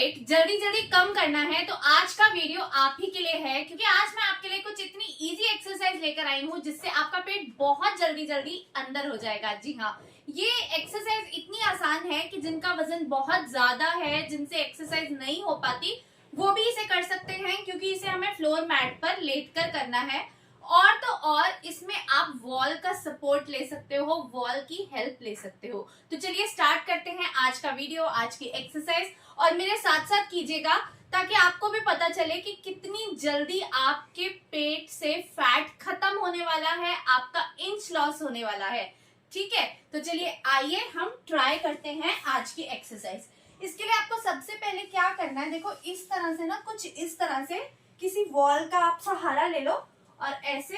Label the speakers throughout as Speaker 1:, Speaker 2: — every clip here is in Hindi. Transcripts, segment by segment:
Speaker 1: पेट जल्दी जल्दी कम करना है तो आज का वीडियो आप ही के लिए है, क्योंकि आज मैं आपके लिए कुछ इतनी इजी एक्सरसाइज लेकर आई हूँ जिससे आपका पेट बहुत जल्दी जल्दी अंदर हो जाएगा। जी हाँ, ये एक्सरसाइज इतनी आसान है कि जिनका वजन बहुत ज्यादा है, जिनसे एक्सरसाइज नहीं हो पाती, वो भी इसे कर सकते हैं, क्योंकि इसे हमें फ्लोर मैट पर लेटकर करना है। और तो और इसमें आप वॉल का सपोर्ट ले सकते हो, वॉल की हेल्प ले सकते हो। तो चलिए स्टार्ट करते हैं आज का वीडियो, आज की एक्सरसाइज, और मेरे साथ साथ कीजिएगा ताकि आपको भी पता चले कि कितनी जल्दी आपके पेट से फैट खत्म होने वाला है, आपका इंच लॉस होने वाला है। ठीक है, तो चलिए आइए हम ट्राई करते हैं आज की एक्सरसाइज। इसके लिए आपको सबसे पहले क्या करना है, देखो इस तरह से ना, कुछ इस तरह से किसी वॉल का आप सहारा ले लो और ऐसे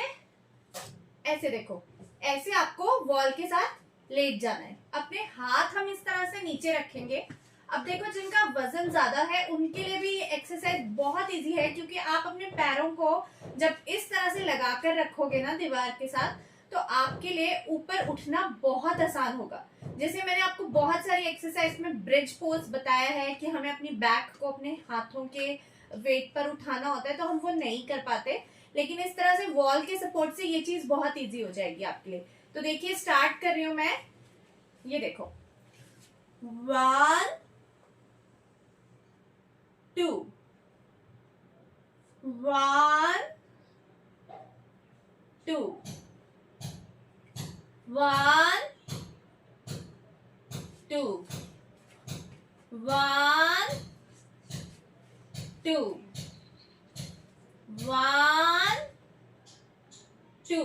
Speaker 1: ऐसे देखो, ऐसे आपको वॉल के साथ लेट जाना है। अपने हाथ हम इस तरह से नीचे रखेंगे। अब देखो, जिनका वजन ज्यादा है उनके लिए भी ये एक्सरसाइज बहुत इजी है, क्योंकि आप अपने पैरों को जब इस तरह से लगाकर रखोगे ना दीवार के साथ, तो आपके लिए ऊपर उठना बहुत आसान होगा। जैसे मैंने आपको बहुत सारी एक्सरसाइज में ब्रिज पोज बताया है कि हमें अपनी बैक को अपने हाथों के वेट पर उठाना होता है, तो हम वो नहीं कर पाते, लेकिन इस तरह से वॉल के सपोर्ट से ये चीज बहुत इजी हो जाएगी आपके लिए। तो देखिए, स्टार्ट कर रही हूं मैं। ये देखो, 1 2 1 2 1 2 1 2 1 2।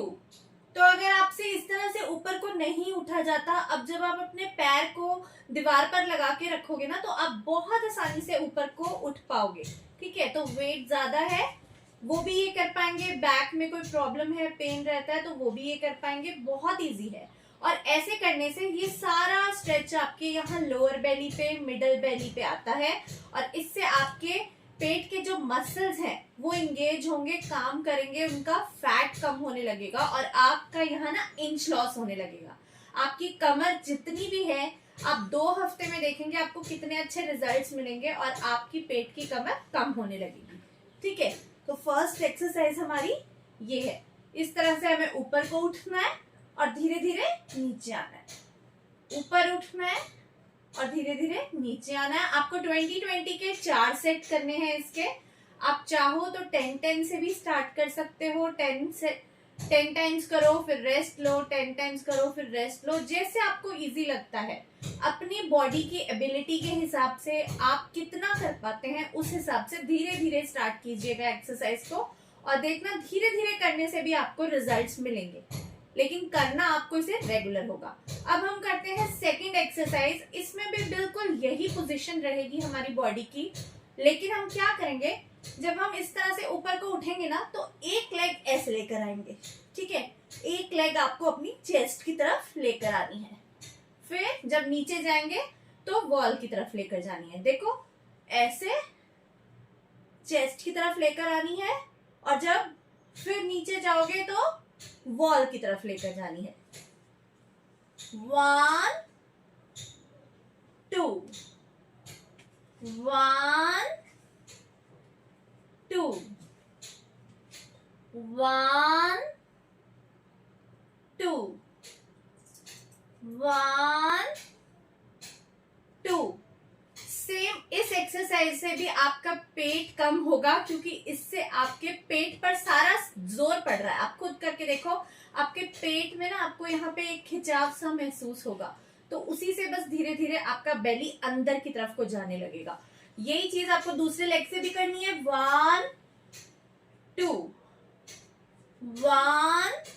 Speaker 1: तो अगर आपसे इस तरह से ऊपर को नहीं उठा जाता, अब जब आप अपने पैर को दीवार पर लगा के रखोगे ना, तो आप बहुत आसानी से ऊपर को उठ पाओगे। ठीक है, तो वेट ज्यादा है वो भी ये कर पाएंगे, बैक में कोई प्रॉब्लम है, पेन रहता है, तो वो भी ये कर पाएंगे। बहुत इजी है, और ऐसे करने से ये सारा स्ट्रेच आपके यहाँ लोअर बेली पे, मिडल बेली पे आता है, और इससे आपके पेट के जो मसल्स हैं वो इंगेज होंगे, काम करेंगे, उनका फैट कम होने लगेगा, और आपका यहाँ ना इंच लॉस होने लगेगा। आपकी कमर जितनी भी है, आप 2 हफ्ते में देखेंगे आपको कितने अच्छे रिजल्ट्स मिलेंगे, और आपकी पेट की कमर कम होने लगेगी। ठीक है, तो फर्स्ट एक्सरसाइज हमारी ये है। इस तरह से हमें ऊपर को उठना है और धीरे धीरे नीचे आना है। ऊपर उठना है और धीरे धीरे नीचे आना है। आपको 20-20 के 4 सेट करने हैं इसके। आप चाहो तो 10-10 से भी स्टार्ट कर सकते हो। 10 टाइम्स करो, फिर रेस्ट लो, 10 टाइम्स करो, फिर रेस्ट लो, जैसे आपको इजी लगता है। अपनी बॉडी की एबिलिटी के हिसाब से आप कितना कर पाते हैं, उस हिसाब से धीरे धीरे स्टार्ट कीजिएगा एक्सरसाइज को, और देखना धीरे धीरे करने से भी आपको रिजल्ट्स मिलेंगे, लेकिन करना आपको इसे रेगुलर होगा। अब हम करते हैं सेकंड एक्सरसाइज। इसमें भी बिल्कुल यही पोजीशन रहेगी हमारी बॉडी की, लेकिन हम क्या करेंगे, जब हम इस तरह से ऊपर को उठेंगे ना, तो एक लेग ऐसे लेकर आएंगे। ठीक है, एक लेग आपको अपनी चेस्ट की तरफ लेकर आनी है। फिर जब नीचे जाएंगे तो वॉल की तरफ लेकर जानी है। देखो, ऐसे चेस्ट की तरफ लेकर आनी है, और जब फिर नीचे जाओगे तो वॉल की तरफ लेकर जानी है। 1 2 1 2 1 2 1 2। सेम इस एक्सरसाइज से भी आपका पेट कम होगा, क्योंकि इससे आपके पेट पर सारा जोर पड़ रहा है। आप खुद करके देखो, आपके पेट में ना आपको यहाँ पे एक खिंचाव सा महसूस होगा, तो उसी से बस धीरे धीरे आपका बेली अंदर की तरफ को जाने लगेगा। यही चीज आपको दूसरे लेग से भी करनी है। 1 2 1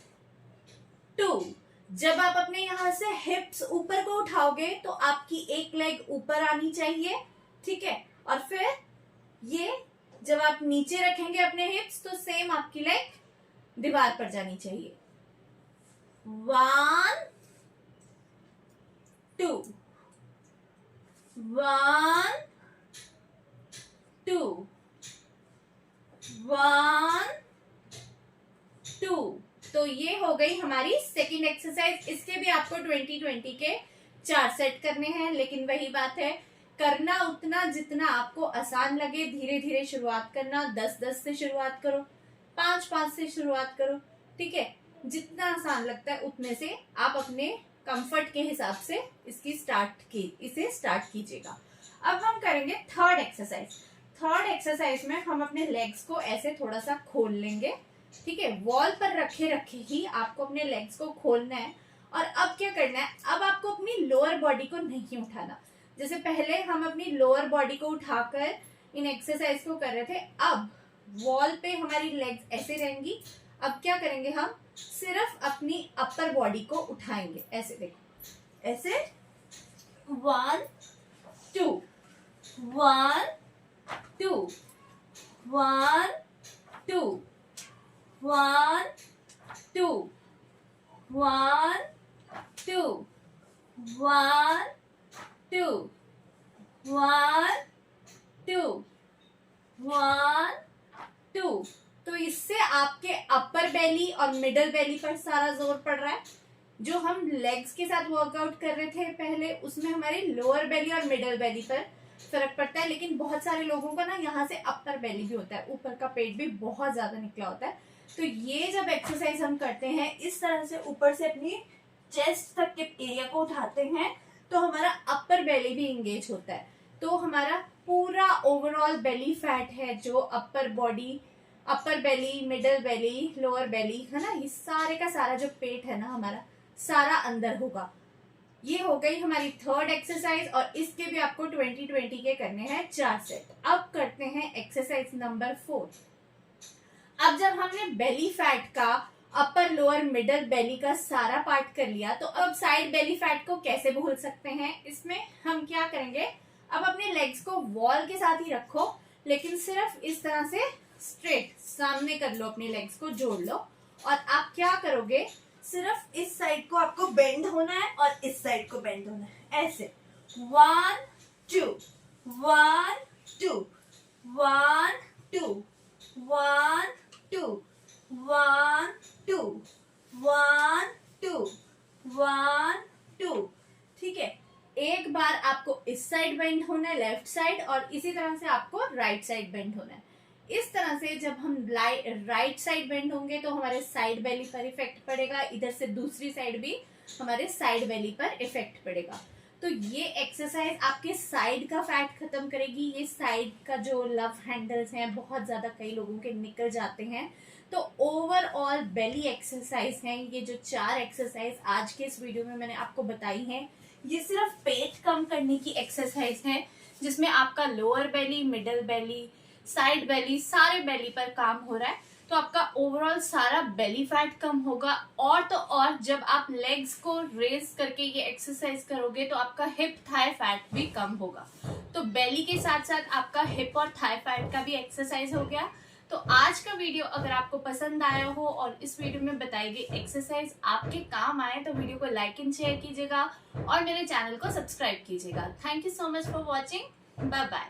Speaker 1: 2। जब आप अपने यहां से हिप्स ऊपर को उठाओगे तो आपकी एक लेग ऊपर आनी चाहिए। ठीक है, और फिर ये जब आप नीचे रखेंगे अपने हिप्स, तो सेम आपकी लेग दीवार पर जानी चाहिए। 1 2 1 2 1 2। तो ये हो गई हमारी सेकंड एक्सरसाइज। इसके भी आपको 20-20 के 4 सेट करने हैं, लेकिन वही बात है, करना उतना जितना आपको आसान लगे, धीरे धीरे शुरुआत करना। 10-10 से शुरुआत करो, 5-5 से शुरुआत करो, ठीक है। जितना आसान लगता है उतने से आप अपने कंफर्ट के हिसाब से इसे स्टार्ट कीजिएगा। अब हम करेंगे थर्ड एक्सरसाइज। थर्ड एक्सरसाइज में हम अपने लेग्स को ऐसे थोड़ा सा खोल लेंगे, ठीक है। वॉल पर रखे ही आपको अपने लेग्स को खोलना है। और अब क्या करना है, अब आपको अपनी लोअर बॉडी को नहीं उठाना। जैसे पहले हम अपनी लोअर बॉडी को उठाकर इन एक्सरसाइज को कर रहे थे, अब वॉल पे हमारी लेग्स ऐसे रहेंगी। अब क्या करेंगे, हम सिर्फ अपनी अपर बॉडी को उठाएंगे। ऐसे देखो, ऐसे 1 2 1 2 1 2 1 2 1 2 1 2 1 2 1 2। तो इससे आपके अपर बेली और मिडल बेली पर सारा जोर पड़ रहा है। जो हम लेग्स के साथ वर्कआउट कर रहे थे पहले, उसमें हमारी लोअर बेली और मिडल बेली पर फर्क पड़ता है। लेकिन बहुत सारे लोगों का ना यहाँ से अपर बेली भी होता है, ऊपर का पेट भी बहुत ज्यादा निकला होता है। तो ये जब एक्सरसाइज हम करते हैं इस तरह से ऊपर से अपनी चेस्ट तक के एरिया को उठाते हैं, तो हमारा अपर बेली भी इंगेज होता है। तो हमारा पूरा ओवरऑल बेली फैट है, जो अपर बेली, मिडल बेली, लोअर बेली है ना, ये सारे का सारा जो पेट है ना हमारा, सारा अंदर होगा। ये हो गई हमारी थर्ड एक्सरसाइज। और इसके भी आपको 20-20 के करने हैं 4 सेट। अब करते हैं एक्सरसाइज नंबर 4। अब जब हमने बेली फैट का, अपर लोअर मिडल बेली का सारा पार्ट कर लिया, तो अब साइड बेली फैट को कैसे भूल सकते हैं। इसमें हम क्या करेंगे, अब अपने लेग्स को वॉल के साथ ही रखो, लेकिन सिर्फ इस तरह से स्ट्रेट सामने कर लो, अपने लेग्स को जोड़ लो। और आप क्या करोगे, सिर्फ इस साइड को आपको बेंड होना है और इस साइड को बेंड होना है। ऐसे 1 2 1 2 1 2 1 2 1 2 1 2 1 2, ठीक है। एक बार आपको इस साइड बेंड होना है, लेफ्ट साइड, और इसी तरह से आपको राइट साइड बेंड होना है। इस तरह से जब हम राइट साइड बेंड होंगे तो हमारे साइड बेली पर इफेक्ट पड़ेगा, इधर से दूसरी साइड भी हमारे साइड बेली पर इफेक्ट पड़ेगा। तो ये एक्सरसाइज आपके साइड का फैट खत्म करेगी। ये साइड का जो लव हैंडल्स हैं बहुत ज्यादा कई लोगों के निकल जाते हैं। तो ओवरऑल बेली एक्सरसाइज हैं ये जो 4 एक्सरसाइज आज के इस वीडियो में मैंने आपको बताई हैं, ये सिर्फ पेट कम करने की एक्सरसाइज है, जिसमें आपका लोअर बेली, मिडल बेली, साइड बेली, सारे बेली पर काम हो रहा है। तो आपका ओवरऑल सारा बेली फैट कम होगा। और तो और जब आप लेग्स को रेज करके ये एक्सरसाइज करोगे तो आपका हिप थाई फैट भी कम होगा। तो बेली के साथ साथ आपका हिप और थाई फैट का भी एक्सरसाइज हो गया। तो आज का वीडियो अगर आपको पसंद आया हो और इस वीडियो में बताई गई एक्सरसाइज आपके काम आए तो वीडियो को लाइक एंड शेयर कीजिएगा और मेरे चैनल को सब्सक्राइब कीजिएगा। Thank you so much for watching. Bye bye.